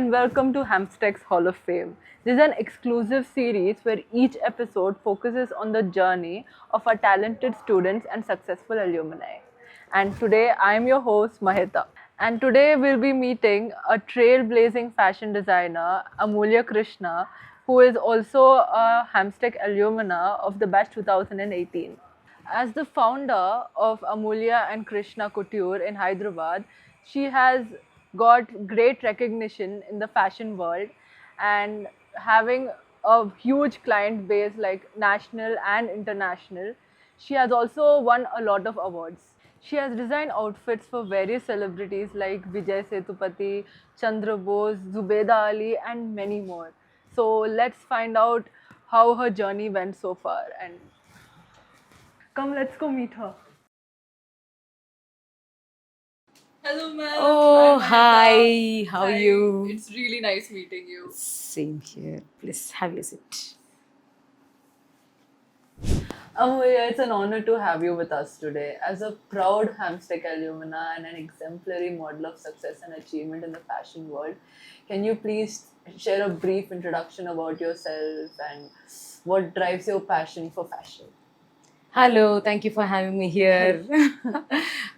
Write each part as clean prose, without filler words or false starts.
and welcome to Hamsteck's Hall of Fame. This is an exclusive series where each episode focuses on the journey of our talented students and successful alumni. And today I am your host, Maheta. And today we'll be meeting a trailblazing fashion designer, Amulya Krishna, who is also a Hamsteck alumna of the batch 2018. As the founder of Amulya and Krishna Couture in Hyderabad, she has got great recognition in the fashion world and having a huge client base like national and international. She has also won a lot of awards. She has designed outfits for various celebrities like Vijay Sethupathi, Chandra Bose, Zubeda Ali, and many more. So let's find out how her journey went so far and come, let's go meet her. Hello, ma'am. Oh, Hi, hi. How are you? It's really nice meeting you. Same here. Please have your seat. Yeah, it's an honor to have you with us today. As a proud Hamsteck alumna and an exemplary model of success and achievement in the fashion world, can you please share a brief introduction about yourself and what drives your passion for fashion? Hello, thank you for having me here.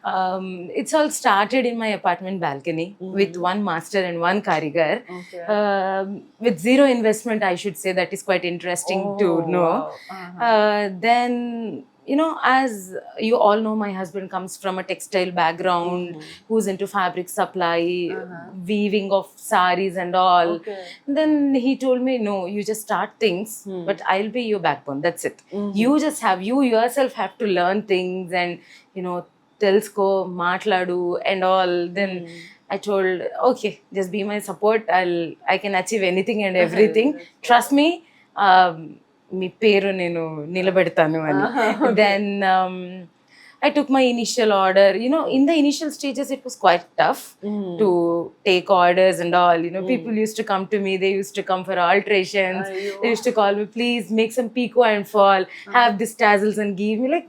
It's all started in my apartment balcony with one master and one karigar. Okay. With zero investment, I should say. That is quite interesting to know. Wow. Then, as you all know, my husband comes from a textile background, who's into fabric supply, weaving of saris and all. Okay. Then he told me, no, you just start things, but I'll be your backbone. That's it. You yourself have to learn things and, తెలుసుకో మాట్లాడు and all. Then I told, okay, just be my support. I can achieve anything and everything. Trust me. మీ పేరు నేను నిలబెడతాను అని. Then I took my initial order. In the initial stages, it was quite tough to take orders and all. People used to come to me. They used to come for alterations. They used to call me, please make some pico and fall, have these tassels and give me like.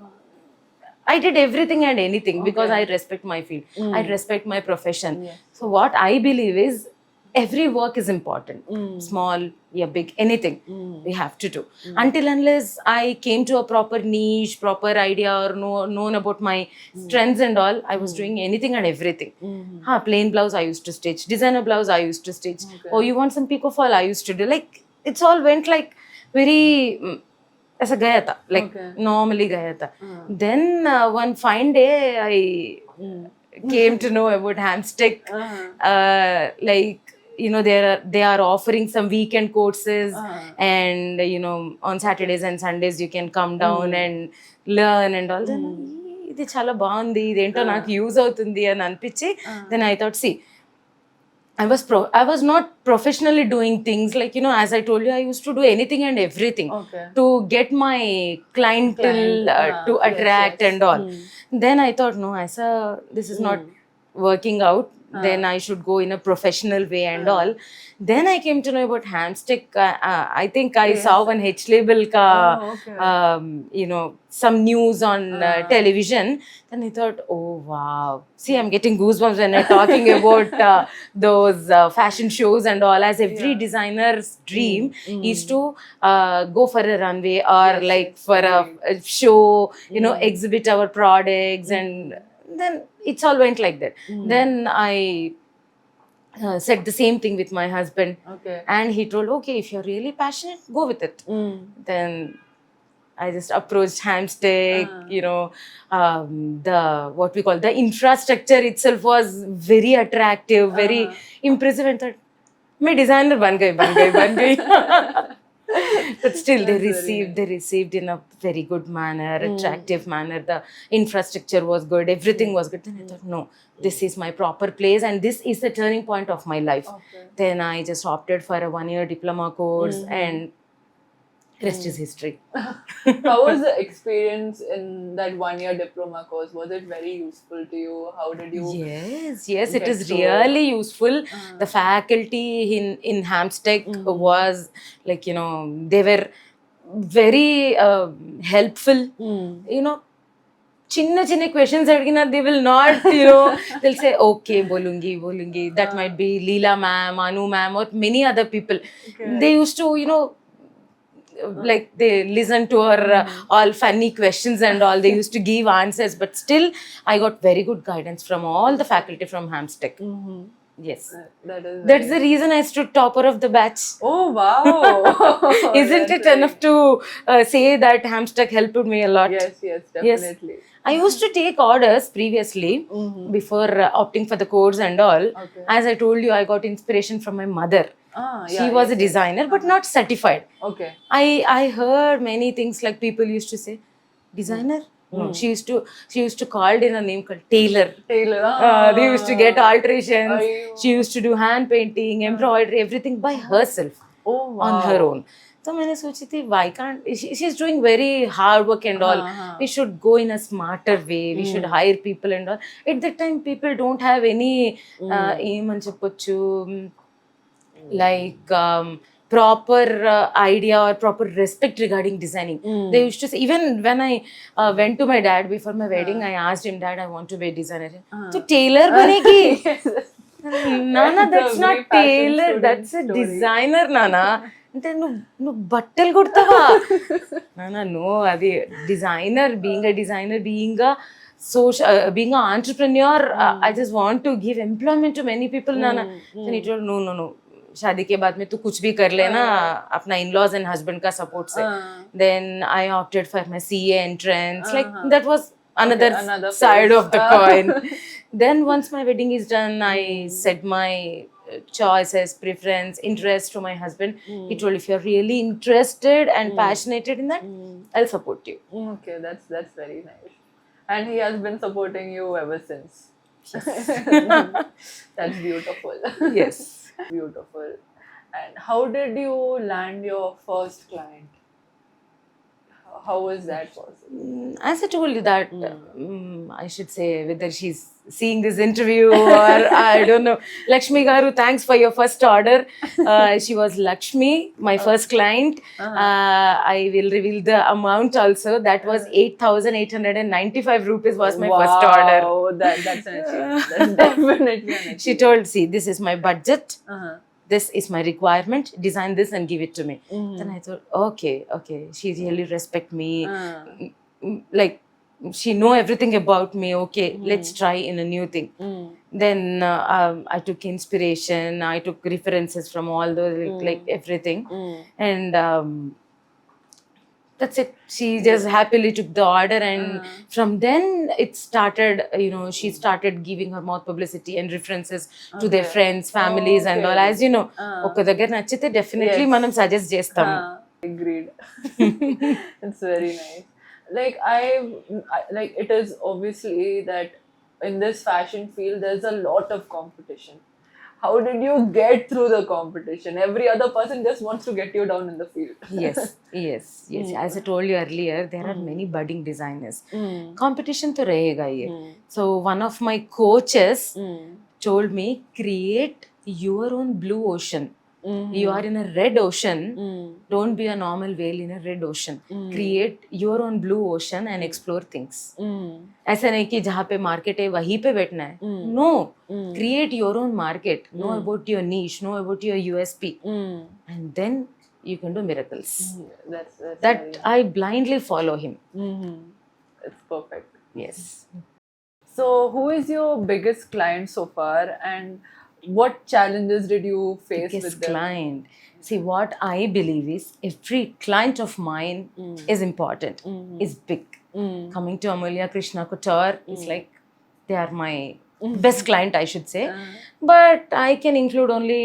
I did everything and anything because I respect my field. I respect my profession. So what I believe is every work is important. Small, big, anything we have to do. Until unless I came to a proper niche, proper idea or known about my strengths and all, I was doing anything and everything. Plain blouse I used to stitch. Designer blouse I used to stitch. Oh, you want some pico fall I used to do. Like, it's all went like very... ऐसा गया था, like normally गया था. Then one fine day I came to know about Hamsteck. Like, they are offering some weekend courses, and on Saturdays and Sundays you can come down and learn and all. Then ఇది చాలా బాగుంది, ఇదేంటో నాకు use అవుతుంది అని అనిపించి, then I thought, see, I was not professionally doing things like, as I told you, I used to do anything and everything to get my clientele to attract and all. Then I thought, no, this is not working out. Then I should go in a professional way and all. Then I came to know about Hamsteck. I think I saw one H label ka, some news on television. Then I thought, oh wow. See, I'm getting goosebumps when I'm talking about those fashion shows and all. As every designer's dream is to go for a runway or like for a show, exhibit our products and then it's all went like that. Then I said the same thing with my husband. And he told, okay, if you're really passionate, go with it. Then I just approached Hamsteck. The what we call the infrastructure itself was very attractive, very impressive, and thought, मैं designer बन गई. But still they received in a very good manner, attractive manner. The infrastructure was good, everything was good. Then I thought, no, this is my proper place and this is the turning point of my life. Then I just opted for a 1-year diploma course and rest is history. How was the experience in that 1-year diploma course? Was it very useful to you? How did you? Yes, it is really useful. The faculty in Hamsteck was like, they were very helpful. chinna chinna questions adgina, they will not, you know, they'll say okay, bolungi, that might be Leela ma'am, Anu ma'am, or many other people. They used to, you know, like they listen to her all funny questions and all, they used to give answers, but still I got very good guidance from all the faculty from Hamstech. Yes, That is that's the reason I stood topper of the batch. Oh wow! Isn't it enough to say that Hamstech helped me a lot? Yes, definitely. I used to take orders previously before opting for the course and all. Okay. As I told you, I got inspiration from my mother. She was a designer, but not certified. Okay. I heard many things, like people used to say, designer? No, she used to call in a name called tailor. Tailor. They used to get alterations. Ayyo. She used to do hand painting, embroidery, everything by herself. Oh wow. On her own. So मैंने सोची थी, why can't she's doing very hard work and all. We should go in a smarter way. We should hire people and all. At that time, people don't have any ఏమని చెప్పొచ్చు, like proper idea or proper respect regarding designing. They used to say, even when I went to my dad before my wedding, I asked him, Dad, I want to be a designer. So tailor banegi? Nana, that's not tailor, that's a designer, Nana. అంటే నువ్వు బట్టలు కుడతావా? నానా, no, అది designer, being a designer, being a social, being an entrepreneur, I just want to give employment to many people, Nana. Then he told, no, शादी के बाद में तू कुछ भी कर लेना अपना in-laws and husband का support से. Then I opted for my CA entrance. Like that was another side of the coin. Then once my wedding is done, I said my choices, preference, interest to my husband. He told, if you're really interested and passionate in that, I'll support you. Okay, that's very nice. And he has been supporting you ever since. That's beautiful. Yes. Beautiful. And how did you land your first client? How was that possible? As I told you that, I should say, whether she's seeing this interview or I don't know. Lakshmi Garu, thanks for your first order. She was Lakshmi, my first client. I will reveal the amount also. That was 8,895 rupees was my first order. Wow, that's an achievement. That's definitely an achievement. She told, see, this is my budget. This is my requirement. Design this and give it to me. Then I thought, okay. She really respect me. Like, she know everything about me. Okay, let's try in a new thing. Then I took inspiration. I took references from all those, like everything. And that's it. She just happily took the order, and from then it started, you know, she started giving her mouth publicity and references to their friends, families and all. As you know, oka daggara nachite definitely manam suggest chestam. Agreed. It's very nice. Like I like, it is obviously that in this fashion field there's a lot of competition. How did you get through the competition? Every other person just wants to get you down in the field. Yes. As I told you earlier, there are many budding designers. Competition to rahega ye. So one of my coaches told me, create your own blue ocean. You are in a red ocean. Don't be a normal whale in a red ocean. Create your own blue ocean and explore things. ऐसा नहीं कि जहाँ पे market है वहीं पे बैठना है. No, create your own market. Know about your niche. Know about your USP, and then you can do miracles. That I blindly follow him. It's perfect. Yes. So, who is your biggest client so far, and what challenges did you face Biggest with them? client. See, what I believe is every client of mine is important, is big. Coming to Amulya Krishna Couture, it's like they are my best client, I should say. But I can include only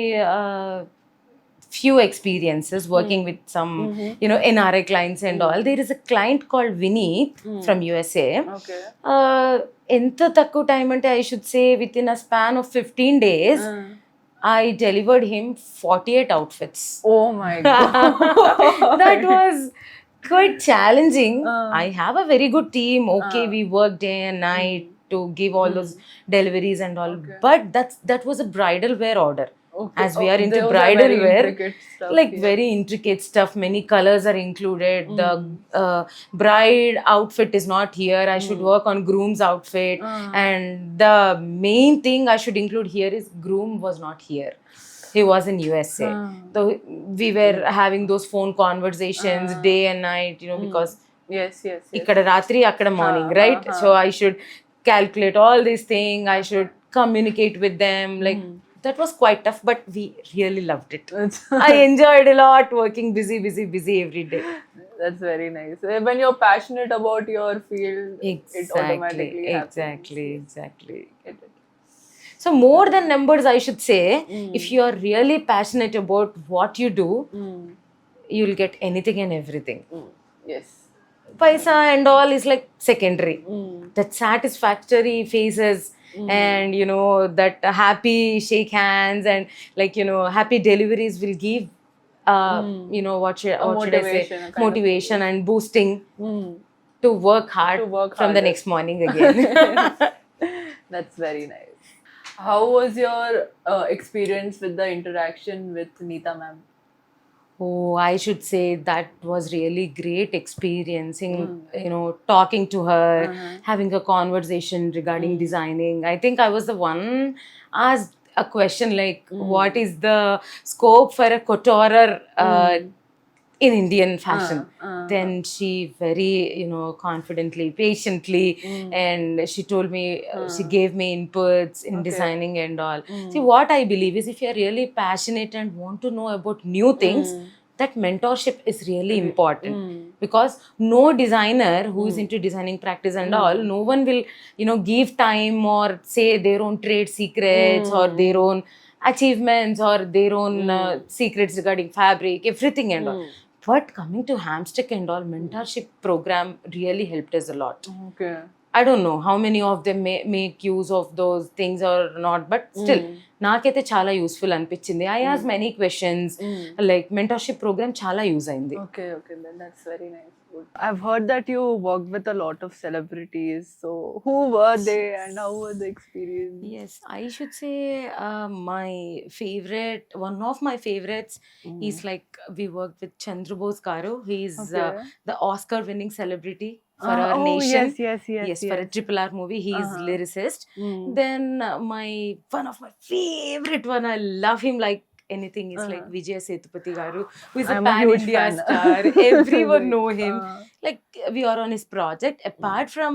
few experiences working with some, you know, NRI clients and all. There is a client called Vineet from USA. Okay. ఎంత తక్కువ time అంటే I should say within a span of 15 days, I delivered him 48 outfits. Oh my god. That was quite challenging. I have a very good team. Okay, we work day and night to give all those deliveries and all. But that was a bridal wear order. Okay. as we are into those are bridal very wear, intricate stuff, like yeah. very intricate stuff. Many colors are included. Mm. The bride outfit is not here. I should work on groom's outfit, Ah. and the main thing I should include here is groom was not here. He was in USA. Ah. So we were having those phone conversations day and night, because Yes, yes, yes. ikkada ratri akkada morning, right? So I should calculate all these things. I should communicate with them. Like that was quite tough, but we really loved it. I enjoyed a lot working busy every day. That's very nice. When you're passionate about your field, it automatically happens. Exactly. Get it. So more than numbers, I should say, if you are really passionate about what you do, you'll get anything and everything. Yes. Paisa and all is like secondary. That satisfactory faces and that happy shake hands and happy deliveries will give what should I say, motivation, a kind of motivation and boosting to work hard from the harder. next morning again. That's very nice. How was your experience with the interaction with Neeta ma'am? Oh, I should say that was really great experiencing, talking to her, having a conversation regarding designing. I think I was the one asked a question like, what is the scope for a couture in Indian fashion? Then she very, confidently, patiently, and she told me, she gave me inputs in designing and all. See, what I believe is if you're really passionate and want to know about new things, that mentorship is really important, because no designer who is into designing practice and all, no one will, give time or say their own trade secrets or their own achievements or their own secrets regarding fabric, everything and all. But coming to Hamstick and all, mentorship program really helped us a lot. Okay. I don't know how many of them make use of those things or not, but still, నాకైతే చాలా useful అనిపించింది. I asked many questions, like mentorship program చాలా use అయింది. Okay, then that's very nice. Good. I've heard that you worked with a lot of celebrities. So who were they and how was the experience? Yes, I should say one of my favorites is like we worked with Chandrabose Garu. He's the Oscar-winning celebrity for our nation. Yes. For a RRR movie, he is lyricist. Then one of my favorite one, I love him like anything, is like Vijay Sethupathi Garu, who is a pan-India star. Everyone know him. Like we are on his project. Apart from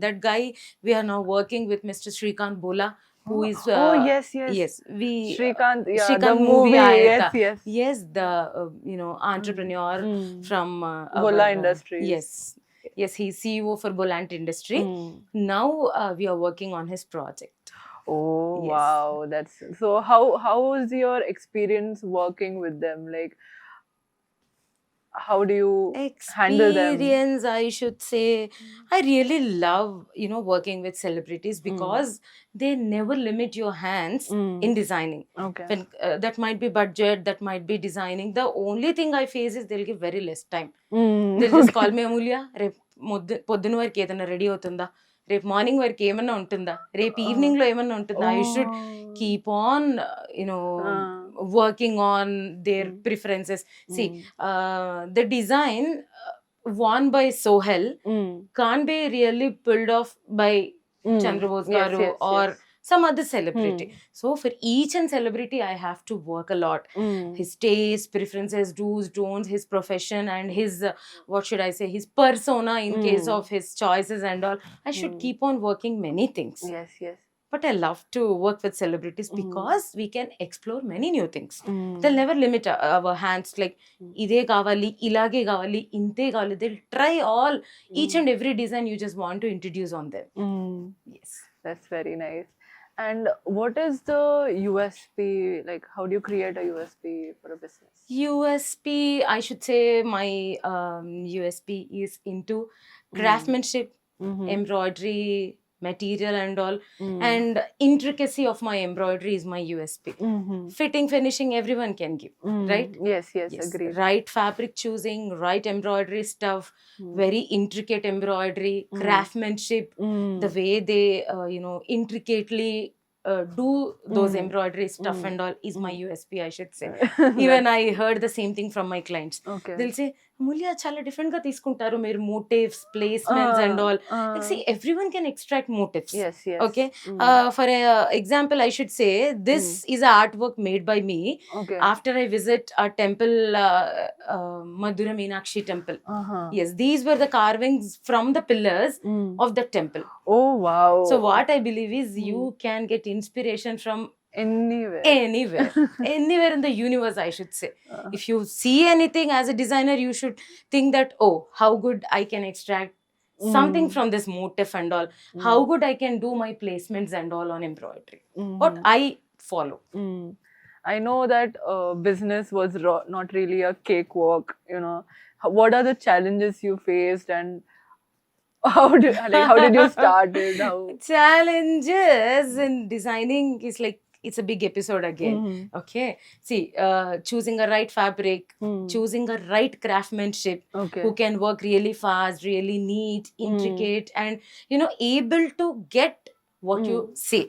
that guy, we are now working with Mr. Shrikant Bola, who is yes, we Shrikant, Shrikant the movie, aaya tha. yes, The entrepreneur from Bola Industries. Yes, he's CEO for Bolant Industry. Now we are working on his project. Oh, Yes. wow, that's so. How was your experience working with them? Like, how do you handle them? Experience, I should say, I really love working with celebrities because they never limit your hands in designing. Okay. When that might be budget, that might be designing. The only thing I face is they'll give very less time. They'll just call me, Amulya, రేపు పొద్దున వరకు ఏదైనా ready అవుతుందా, రేపు morning వరకు ఏమన్నా ఉంటుందా, రేపు ఈవినింగ్ లో ఏమన్నా ఉంటుందా. You should keep on working on their preferences. See, the design worn by Sohel can't be really pulled off by Chandrabose Garu or some other celebrity. So for each and celebrity, I have to work a lot. His taste, preferences, do's, don'ts, his profession, and his what should I say, his persona in case of his choices and all. I should keep on working many things. Yes. But I love to work with celebrities because we can explore many new things. They'll never limit our hands like ide kavali, ilage kavali, inte kavali. They'll try all, each and every design you just want to introduce on them. Yes. That's very nice. And what is the USP? Like, how do you create a USP for a business? USP, I should say my USP is into craftsmanship, embroidery, material and all, and intricacy of my embroidery is my USP. Fitting, finishing, everyone can give, right? Yes, agreed. Right fabric choosing, right embroidery stuff, very intricate embroidery, craftsmanship, the way they intricately do those embroidery stuff and all is my USP, I should say. Even I heard the same thing from my clients. Okay. They'll say, Mulya, chala different ga తీసుకుంటారు మీరు motifs, placements and all. Like, see, everyone can extract motifs. Yes, yes. Okay. For a example, I should say this is a artwork made by me Okay. after I visit a temple, Madura Meenakshi temple. Uh-huh. Yes, these were the carvings from the pillars of the temple. Oh, wow. So what I believe is you can get inspiration from Anywhere. anywhere in the universe, I should say. If you see anything as a designer, you should think that, oh, how good I can extract something from this motif and all. How good I can do my placements and all on embroidery. What I follow. I know that business was not really a cakewalk, you know. What are the challenges you faced, and how did you start it? Challenges in designing is like, it's a big episode again. Okay, see, choosing a right fabric, choosing a right craftsmanship, Okay. who can work really fast, really neat, intricate, and you know, able to get what you say.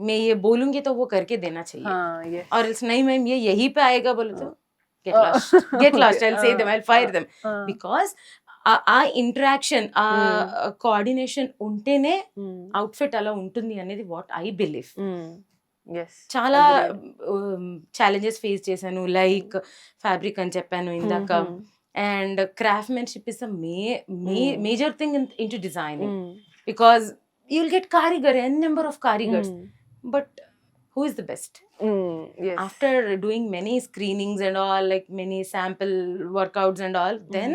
मैं ये बोलूंगी तो वो करके देना चाहिए. हाँ, yes. और else नहीं मैम ये यहीं पे आएगा बोले तो get lost. I'll say them, I'll fire them, because ఆ ఇంటరాక్షన్, ఆ కోఆర్డినేషన్ ఉంటేనే అవుట్ఫిట్ అలా ఉంటుంది అనేది వాట్ ఐ బిలీవ్. Yes. చాలా ఛాలెంజెస్ ఫేస్ చేశాను, లైక్ ఫ్యాబ్రిక్ అని చెప్పాను ఇందాక, and craftsmanship is the major thing in to designing, because you will get karigar, n number of karigars, but who is the best? Yes. After doing many screenings and all, like many sample workouts and all, then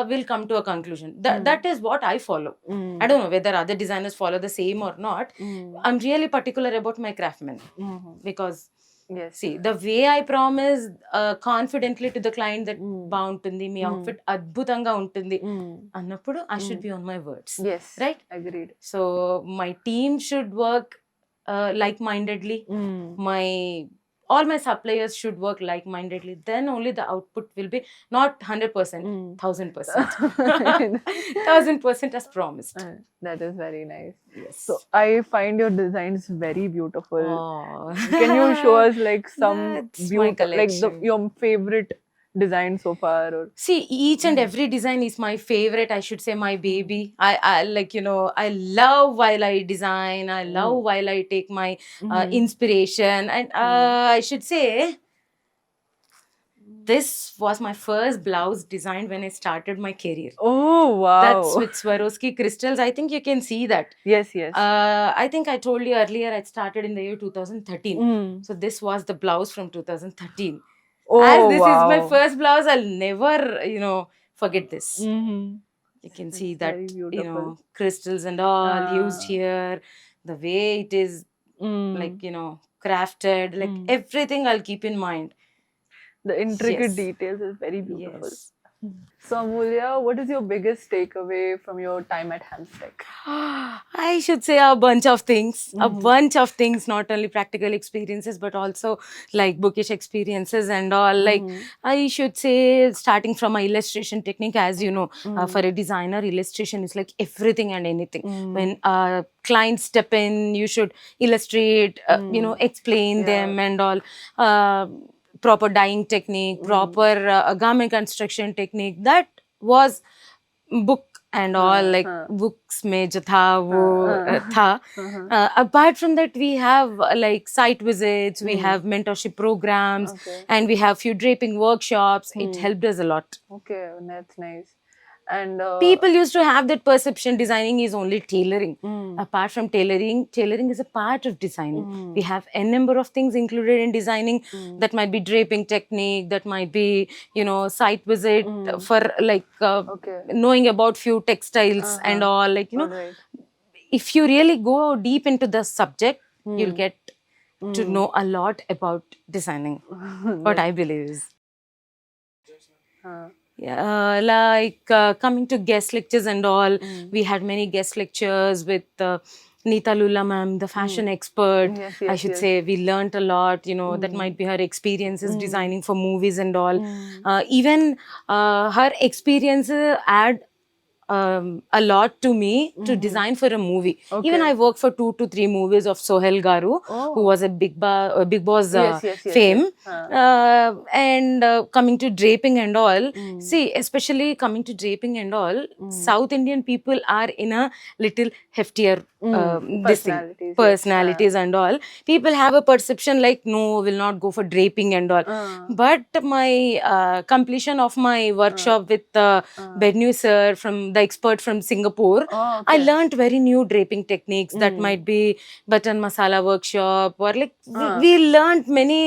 we'll come to a conclusion. That is what I follow. I don't know whether other designers follow the same or not. I'm really particular about my craftsmen, because yes, see, the way I promise confidently to the client that బాగుంటుంది మీ outfit అద్భుతంగా ఉంటుంది అన్నప్పుడు I should be on my words. Yes, right? Agreed. So my team should work like-mindedly. All my suppliers should work like-mindedly. Then only the output will be not 100%, 1000%. 1000% as promised. That is very nice. Yes. So I find your designs very beautiful. Oh. Can you show us like some That's my beautiful, like collection. your favorite design so far? Or See, each and every design is my favorite. I should say my baby. I like, you know, I love while I design. I love while I take my inspiration. And I should say, this was my first blouse designed when I started my career. oh wow, That's with Swarovski crystals. I think you can see that. yes, yes. I think I told you earlier I started in the year 2013. So this was the blouse from 2013. Oh, As this is my wow. first blouse, I'll never, you know, forget this. You can see that, very you know, beautiful. crystals and all used here, the way it is, like, you know, crafted, like everything I'll keep in mind. The intricate Yes. details is very beautiful. Yes. So Amulya, what is your biggest takeaway from your time at Hamstech? I should say a bunch of things. A bunch of things, not only practical experiences, but also like bookish experiences and all. Like, I should say, starting from my illustration technique, as you know, for a designer, illustration is like everything and anything. When clients step in, you should illustrate, you know, explain them and all. Proper dyeing technique, proper garment construction technique. That was book and all, like books mein jo tha wo tha. Apart from that, we have like site visits, we have mentorship programs, and we have few draping workshops. It helped us a lot. Okay, that's nice. And People used to have that perception designing is only tailoring. Apart from tailoring is a part of designing. We have a number of things included in designing. That might be draping technique, that might be, you know, site visit for like knowing about few textiles and all, like, you know, alright. if you really go deep into the subject, you'll get to know a lot about designing. What I believe is. Yeah, like coming to guest lectures and all, we had many guest lectures with Neeta Lulla ma'am, the fashion expert. Yes, I yes, should yes. say we learnt a lot, you know, that might be her experiences designing for movies and all. Even her experiences add a lot to me to design for a movie. Even I worked for 2 to 3 movies of Sohail Garu, who was a Big Boss fame. And coming to draping and all, see, especially coming to draping and all, South Indian people are in a little heftier this thing, personalities and all. People have a perception like, no, will not go for draping and all. But my completion of my workshop with Bednu sir, from the expert from Singapore, I learned very new draping techniques. That might be button masala workshop, or like we learned many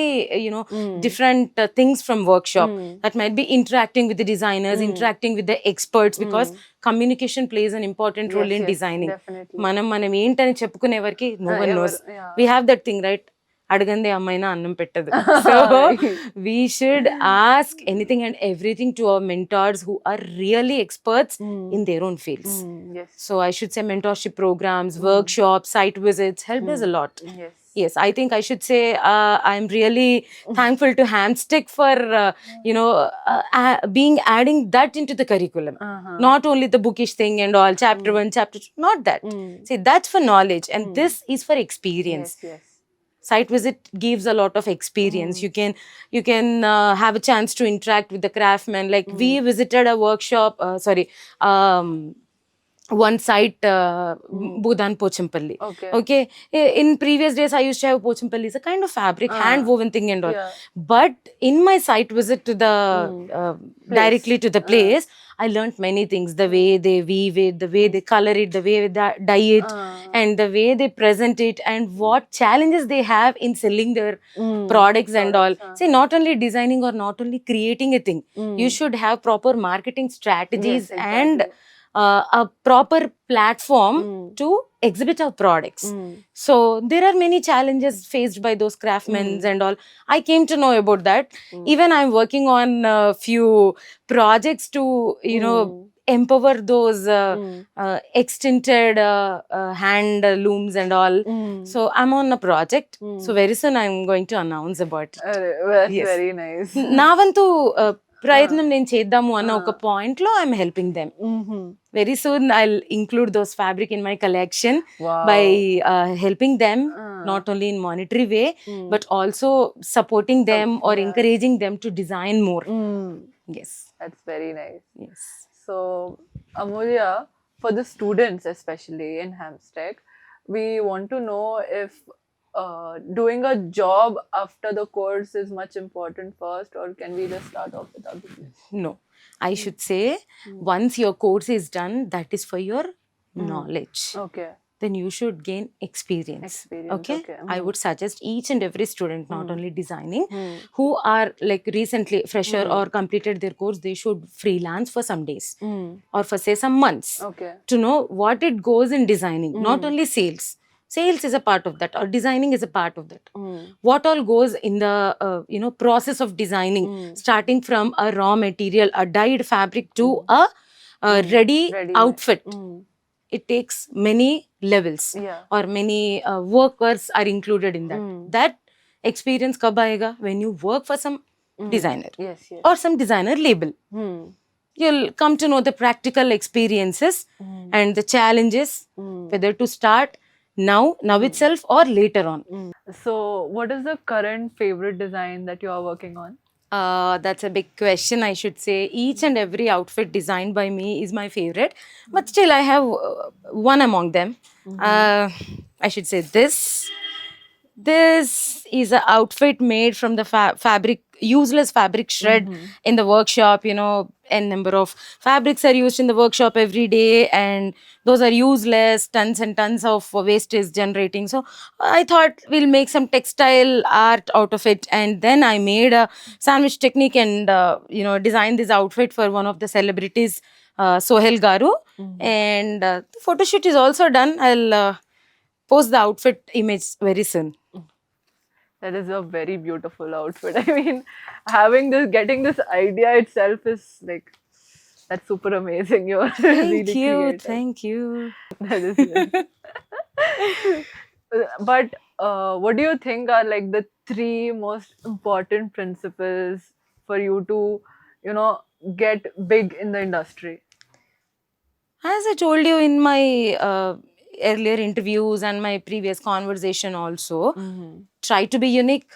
different things from workshop. That might be interacting with the designers, interacting with the experts, because communication plays an important role in designing. మనం ఏంటని చెప్పుకునే వరకు no one knows. We have that thing, right? అడగందే అమ్మాయినా అన్నం పెట్టదు. So we should ask anything and everything to our mentors who are really experts in their own fields. So I should say mentorship programs, workshops, site visits helped us a lot. Yes, I think I should say I'm really thankful to Hamstick for being adding that into the curriculum. Not only the bookish thing and all, chapter 1, chapter 2, not that. See, that's for knowledge, and this is for experience. Site visit gives a lot of experience. You can have a chance to interact with the craftsmen. Like we visited a workshop, one site, Budan Pochampalli. Okay. In previous days, I used to have Pochampalli as a kind of fabric, hand woven thing and all. But in my site visit to the directly to the place, I learnt many things. The way they weave it, the way they color it, the way they dye it, and the way they present it, and what challenges they have in selling their products and all. See, not only designing or not only creating a thing, you should have proper marketing strategies and a proper platform to exhibit our products. So there are many challenges faced by those craftsmen and all. I came to know about that. Even I'm working on a few projects to empower those extended hand looms and all. So I'm on a project. So very soon I'm going to announce about it. That's very nice. నా వంతు ప్రయత్నం నేను చేద్దాము అన్న ఒక point లో I'm helping them. Very soon I'll include those fabric in my collection by helping them not only in monetary way but also supporting them or encouraging them to design more. Yes, that's very nice. Yes. So Amulya, for the students especially in Hamstack, we want to know if doing a job after the course is much important first, or can we just start off with other things? No, I should say once your course is done, that is for your knowledge. Okay. Then you should gain experience. Okay. I would suggest each and every student, not only designing, who are like recently fresher or completed their course, they should freelance for some days or for say some months to know what it goes in designing. Not only sales. Sales is a part of that, or designing is a part of that. What all goes in the process of designing, starting from a raw material, a dyed fabric, to a ready outfit. It takes many levels, or many workers are included in that. That experience kab aayega? When you work for some designer or some designer label. You'll come to know the practical experiences and the challenges, whether to start now itself or later on. So what is the current favorite design that you are working on? That's a big question. I should say each and every outfit designed by me is my favorite, but still I have one among them. I should say this is an outfit made from the fabric, useless fabric shred in the workshop. A number of fabrics are used in the workshop every day, and those are useless, tons and tons of waste is generating. So I thought we'll make some textile art out of it, and then I made a sandwich technique and designed this outfit for one of the celebrities, Sohail Garu. And the photo shoot is also done. I'll post the outfit image very soon. That is a very beautiful outfit. I mean, getting this idea itself is like, that's super amazing. You're really creative. Thank you. That is good. But what do you think are like the 3 most important principles for you to, get big in the industry? As I told you in my earlier interviews and my previous conversation also, try to be unique,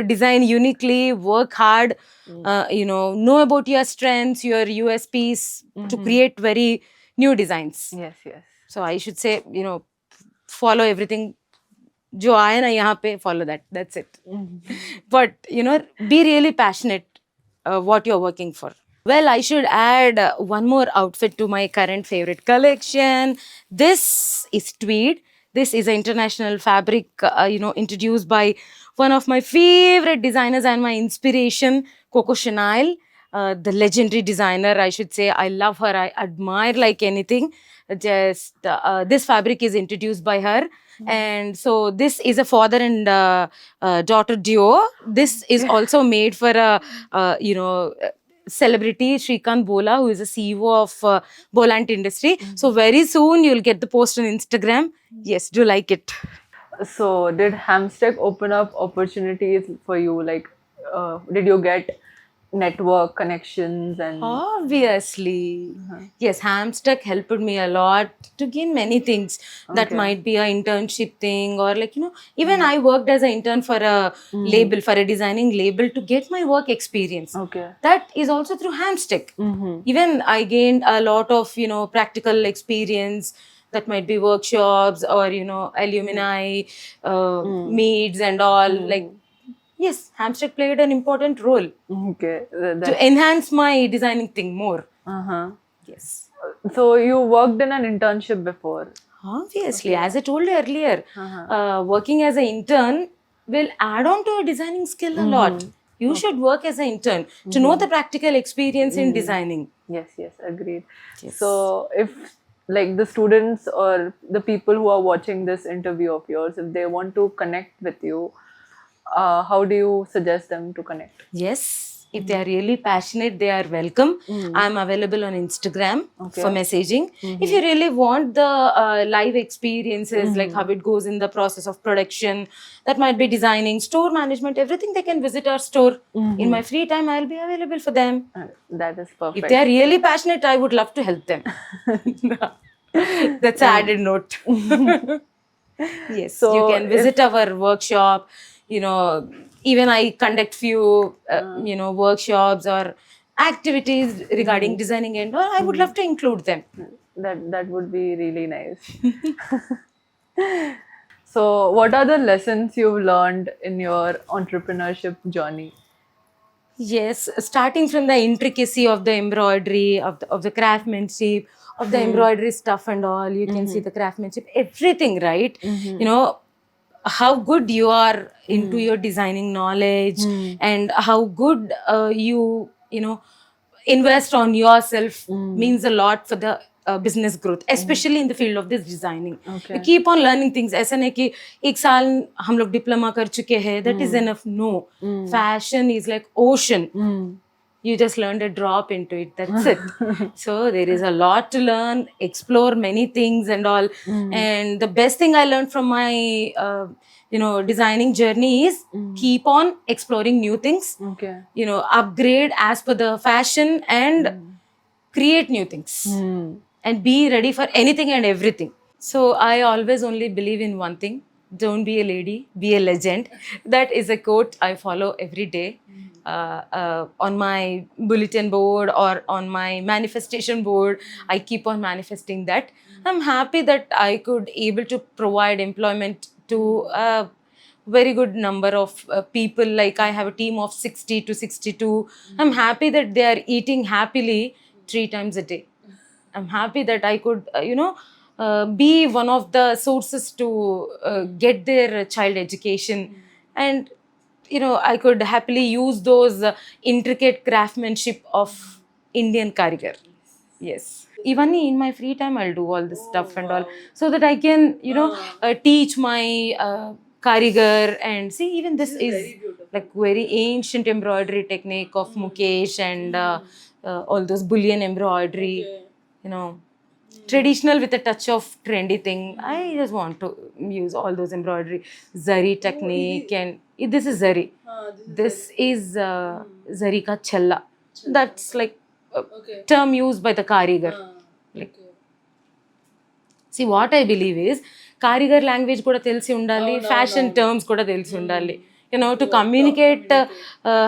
design uniquely, work hard, know about your strengths, your USPs to create very new designs. Yes, yes. So I should say, follow everything. जो आए ना यहाँ पे, follow that. That's it. But, be really passionate what you're working for. Well, I should add one more outfit to my current favorite collection. This is tweed. This is an international fabric, introduced by one of my favorite designers and my inspiration, Coco Chanel, the legendary designer. I should say, I love her. I admire like anything. Just this fabric is introduced by her, and so this is a father and daughter duo. This is also made for a celebrity Shrikant Bola, who is a CEO of Bolant Industry. So very soon you'll get the post on Instagram. Yes, do like it. So, did Hamstack open up opportunities for you? Like, did you get network connections and Obviously. Yes, Hamstack helped me a lot to gain many things. That Okay. might be a internship thing, or like, even I worked as an intern for a label, for a designing label to get my work experience. Okay. That is also through Hamstack. Even I gained a lot of, practical experience. That might be workshops or, alumni meets and all. Like, yes, Hamstack played an important role Okay. to enhance my designing thing more. Uh-huh. Yes. So, you worked in an internship before. Obviously, as I told you earlier, working as an intern will add on to your designing skill a lot. You should work as an intern to know the practical experience in designing. Yes, yes, agreed. Yes. So, if like the students or the people who are watching this interview of yours, if they want to connect with you, how do you suggest them to connect? Yes, if they are really passionate, they are welcome. I'm available on Instagram for messaging. If you really want the live experiences, like how it goes in the process of production, that might be designing, store management, everything, they can visit our store. In my free time, I'll be available for them. That is If perfect. they are really passionate, I would love to help them. That's an added note. Yes, So you can visit our workshop. Even I conduct few, workshops or activities regarding designing and all. I would love to include them. That would be really nice. So, what are the lessons you've learned in your entrepreneurship journey? Yes, starting from the intricacy of the embroidery, of the craftsmanship, of the embroidery stuff and all, you can see the craftsmanship, everything, right? How good you are into your designing knowledge and how good you invest on yourself means a lot for the business growth, especially in the field of this designing. Okay. You keep on learning things. ऐसा नहीं कि एक साल हम लोग diploma कर चुके हैं, that is enough. No, fashion is like ocean. You just learned a drop into it, that's it. So there is a lot to learn, explore many things and all. And the best thing I learned from my designing journey is keep on exploring new things, Okay. upgrade as per the fashion and create new things and be ready for anything and everything. So I always only believe in one thing: don't be a lady, be a legend. That is a quote I follow every day. On my bulletin board or on my manifestation board, I keep on manifesting that. I'm happy that I could able to provide employment to a very good number of people. Like I have a team of 60 to 62. I'm happy that they are eating happily 3 times a day. I'm happy that I could, be one of the sources to get their child education. And, I could happily use those intricate craftsmanship of Indian karigar. Yes. Even in my free time, I'll do all this stuff and all so that I can, teach my karigar. And see, even this is like very ancient embroidery technique of Mukesh and all those bullion embroidery, traditional with a touch of trendy thing. I just want to use all those embroidery, zari technique, and this is zari. This is zari ka challa. That's like a term used by the karigar. Like, see, what I believe is కారిగర్ language కూడా తెలిసి ఉండాలి, fashion terms కూడా తెలిసి ఉండాలి. To communicate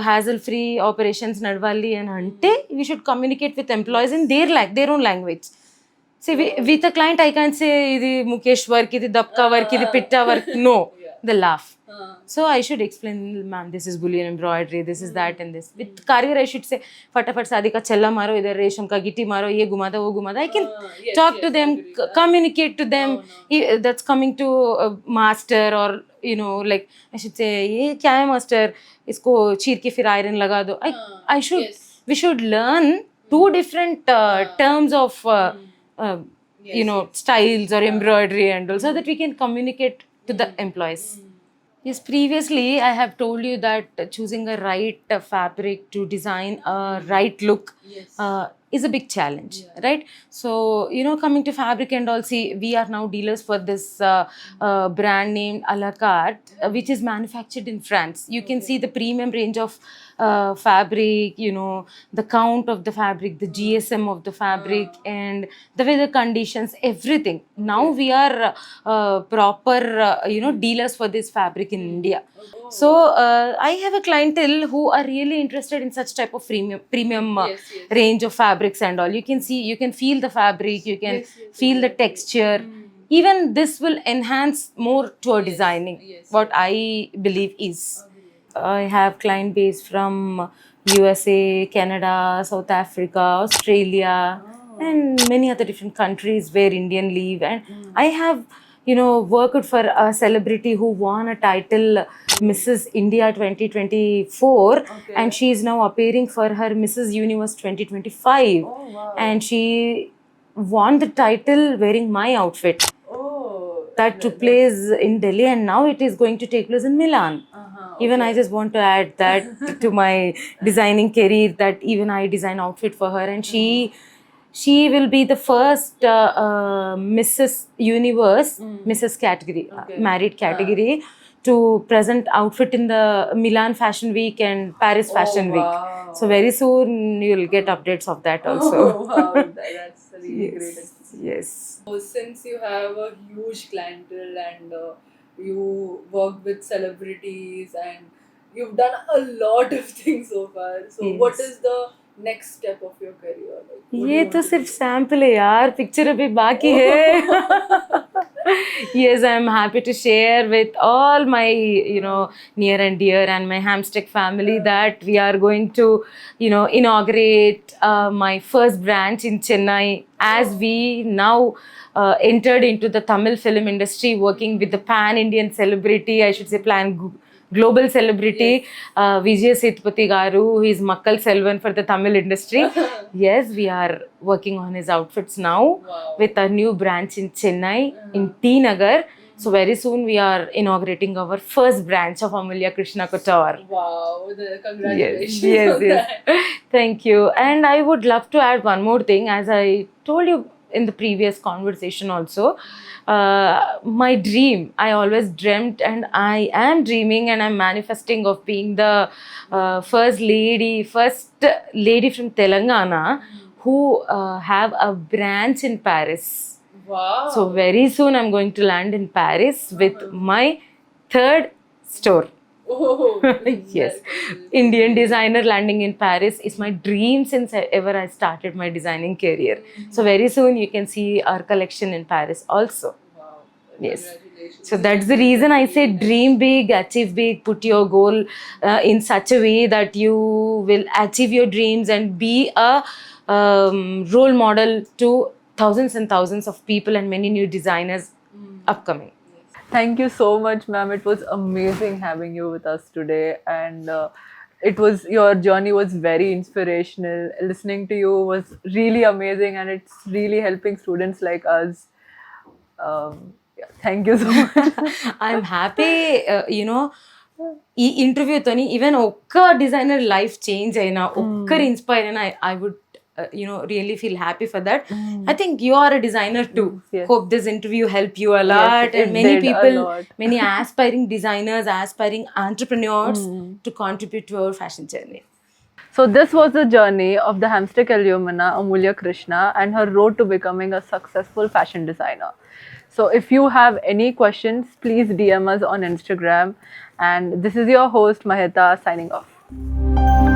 hassle free operations నడవాలి అని అంటే we should communicate with employees in their own language. See, with a client, I can't say ఇది ముఖేష్ వర్క్, ఇది దబ్కా వర్క్, ఇది Pitta work. No, they laugh. So I should explain, ma'am, this is bullion embroidery, this is that and this. With career, I should say, फटाफट शादी का चल्ला मारो, इधर रेशम का गिट्टी मारो, ये घुमाता वो घुमाता. I can talk to them, communicate to them. That's coming to master or like I should say, ये क्या है master? इसको चीर के फिर iron लगा दो. We should learn two different terms of styles or embroidery and all, so that we can communicate to the employees. Yes, previously I have told you that choosing a right fabric to design a right look is a big challenge, right? So coming to fabric and all, see, we are now dealers for this brand named a la carte, which is manufactured in France. You can see the premium range of fabric, the count of the fabric, the GSM of the fabric, and the weather conditions, everything. Now we are proper dealers for this fabric in India. So I have a clientele who are really interested in such type of premium range of fabrics and all. You can see, you can feel the fabric, you can feel the texture. Even this will enhance more to our designing, what I believe is. I have client base from USA, Canada, South Africa, Australia, and many other different countries where Indian live. And I have, worked for a celebrity who won a title Mrs. India 2024, and she is now appearing for her Mrs. Universe 2025. And she won the title wearing my outfit. That took place in Delhi, and now it is going to take place in Milan. Even I just want to add that to my designing career, that even I design outfit for her, and she will be the first Mrs. Universe, Mrs. category, married category, to present outfit in the Milan Fashion Week and Paris Fashion Week. So very soon you'll get updates of that also. Wow, that's really great. Yes. So since you have a huge clientele and you work with celebrities and you've done a lot of things so far, so what is the next step of your career? Like, ये तो सिर्फ sample है यार, picture अभी बाकी है. Yes, I'm happy to share with all my near and dear and my Hamstick family that we are going to inaugurate my first branch in Chennai, as we now entered into the Tamil film industry, working with the pan-Indian celebrity, I should say global celebrity, Vijay Sethupathi garu, who is Makkal Selvan for the Tamil industry. Yes, we are working on his outfits now with a new branch in Chennai, in T Nagar. So very soon we are inaugurating our first branch of Amulya Krishna Couture. Wow, congratulations. Yes. Thank you. And I would love to add one more thing, as I told you in the previous conversation also. My dream, I always dreamt, and I am dreaming and I'm manifesting of being the first lady from Telangana who have a branch in Paris. Wow. So very soon I'm going to land in Paris with my third store. Oh, Yes, Indian designer landing in Paris is my dream since ever I started my designing career. So very soon you can see our collection in Paris also. wow. Yes. Congratulations. So that's the reason I say dream big, achieve big, put your goal in such a way that you will achieve your dreams and be a role model to thousands and thousands of people and many new designers upcoming. Thank you so much, ma'am. It was amazing having you with us today, and your journey was very inspirational. Listening to you was really amazing, and it's really helping students like us. Thank you so much. I'm happy, ఈ ఇంటర్వ్యూతోని even ఒక్క designer life change అయినా, ఒక్కరు inspire అయినా, I would really feel happy for that. I think you are a designer too. Yes. Hope this interview helped you a lot, it and many did a people, lot. many aspiring designers, aspiring entrepreneurs to contribute to our fashion journey. So this was the journey of the Hamstick alumna Amulya Krishna and her road to becoming a successful fashion designer. So if you have any questions, please DM us on Instagram. And this is your host Maheta signing off.